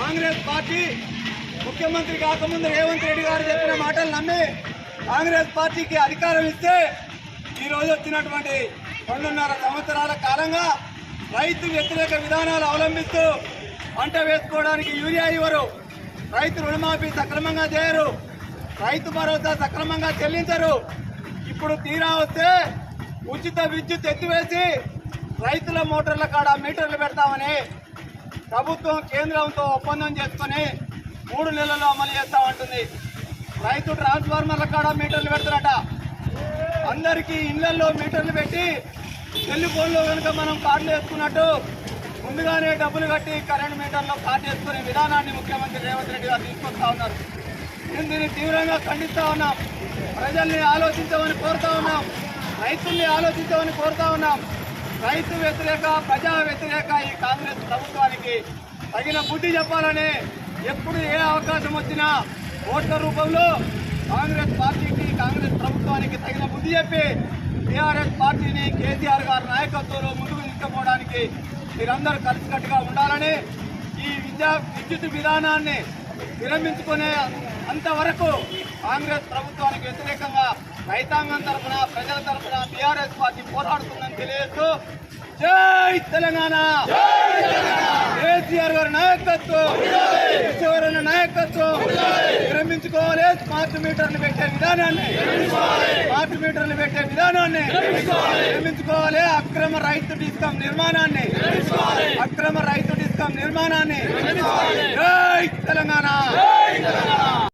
Congress party ముఖ్యమంత్రి కాకముందు రేవంత్ రెడ్డి గారు చెప్పిన మాటలు నమ్మి కాంగ్రెస్ పార్టీకి అధికారం ఇస్తే ఈరోజు వచ్చినటువంటి 2.5 సంవత్సరాల కాలంగా రైతు వ్యతిరేక విధానాలు అవలంబిస్తూ పంట వేసుకోవడానికి యూరియా ఇవ్వరు, రైతు రుణమాఫీ సక్రమంగా చేయరు, రైతు భరోసా సక్రమంగా చెల్లించరు. ఇప్పుడు తీరా వస్తే ఉచిత విద్యుత్ ఎత్తివేసి రైతుల మోటార్ల కాడ మీటర్లు పెడతామని ప్రభుత్వం కేంద్రంతో ఒప్పందం చేసుకుని 3 నెలల్లో అమలు చేస్తామంటుంది. రైతు ట్రాన్స్ఫార్మర్ల కాడ మీటర్లు పెడతారట. అందరికీ ఇళ్లలో మీటర్లు పెట్టి సెల్ ఫోన్లో కనుక మనం కార్డులు వేసుకున్నట్టు ముందుగానే డబ్బులు కట్టి కరెంట్ మీటర్లో కార్డు వేసుకునే విధానాన్ని ముఖ్యమంత్రి రేవంత్ రెడ్డి గారు తీసుకొస్తా ఉన్నారు. మేము దీన్ని తీవ్రంగా ఖండిస్తా ఉన్నాం. ప్రజల్ని ఆలోచించమని కోరుతా ఉన్నాం, రైతుల్ని ఆలోచించమని కోరుతా ఉన్నాం. రైతు వ్యతిరేక ప్రజా వ్యతిరేక ఈ కాంగ్రెస్ ప్రభుత్వానికి తగిన బుద్ధి చెప్పాలని ఎప్పుడు ఏ అవకాశం వచ్చినా ఓట్ల రూపంలో కాంగ్రెస్ పార్టీకి కాంగ్రెస్ ప్రభుత్వానికి తగిన బుద్ధి చెప్పి టీఆర్ఎస్ పార్టీని కేసీఆర్ గారి నాయకత్వంలో ముందుకు తీసుకుపోవడానికి మీరందరూ కలిసికట్టుగా ఉండాలని, ఈ విద్యుత్ విధానాన్ని విరమించుకునే అంతవరకు కాంగ్రెస్ ప్రభుత్వానికి వ్యతిరేకంగా రైతాంగం తరఫున ప్రజల తరఫున టీఆర్ఎస్ పార్టీ పోరాడుతుందని తెలియజేస్తూ జై తెలంగాణ, కేసీఆర్ గారి నాయకత్వం, కేసీఆర్ గారి నాయకత్వం విరమించుకోవాలి. స్మార్ట్ మీటర్లు పెట్టే విధానాన్ని విరమించుకోవాలి. అక్రమ రైతు డిస్కమ్ నిర్మాణాన్ని జై తెలంగాణ.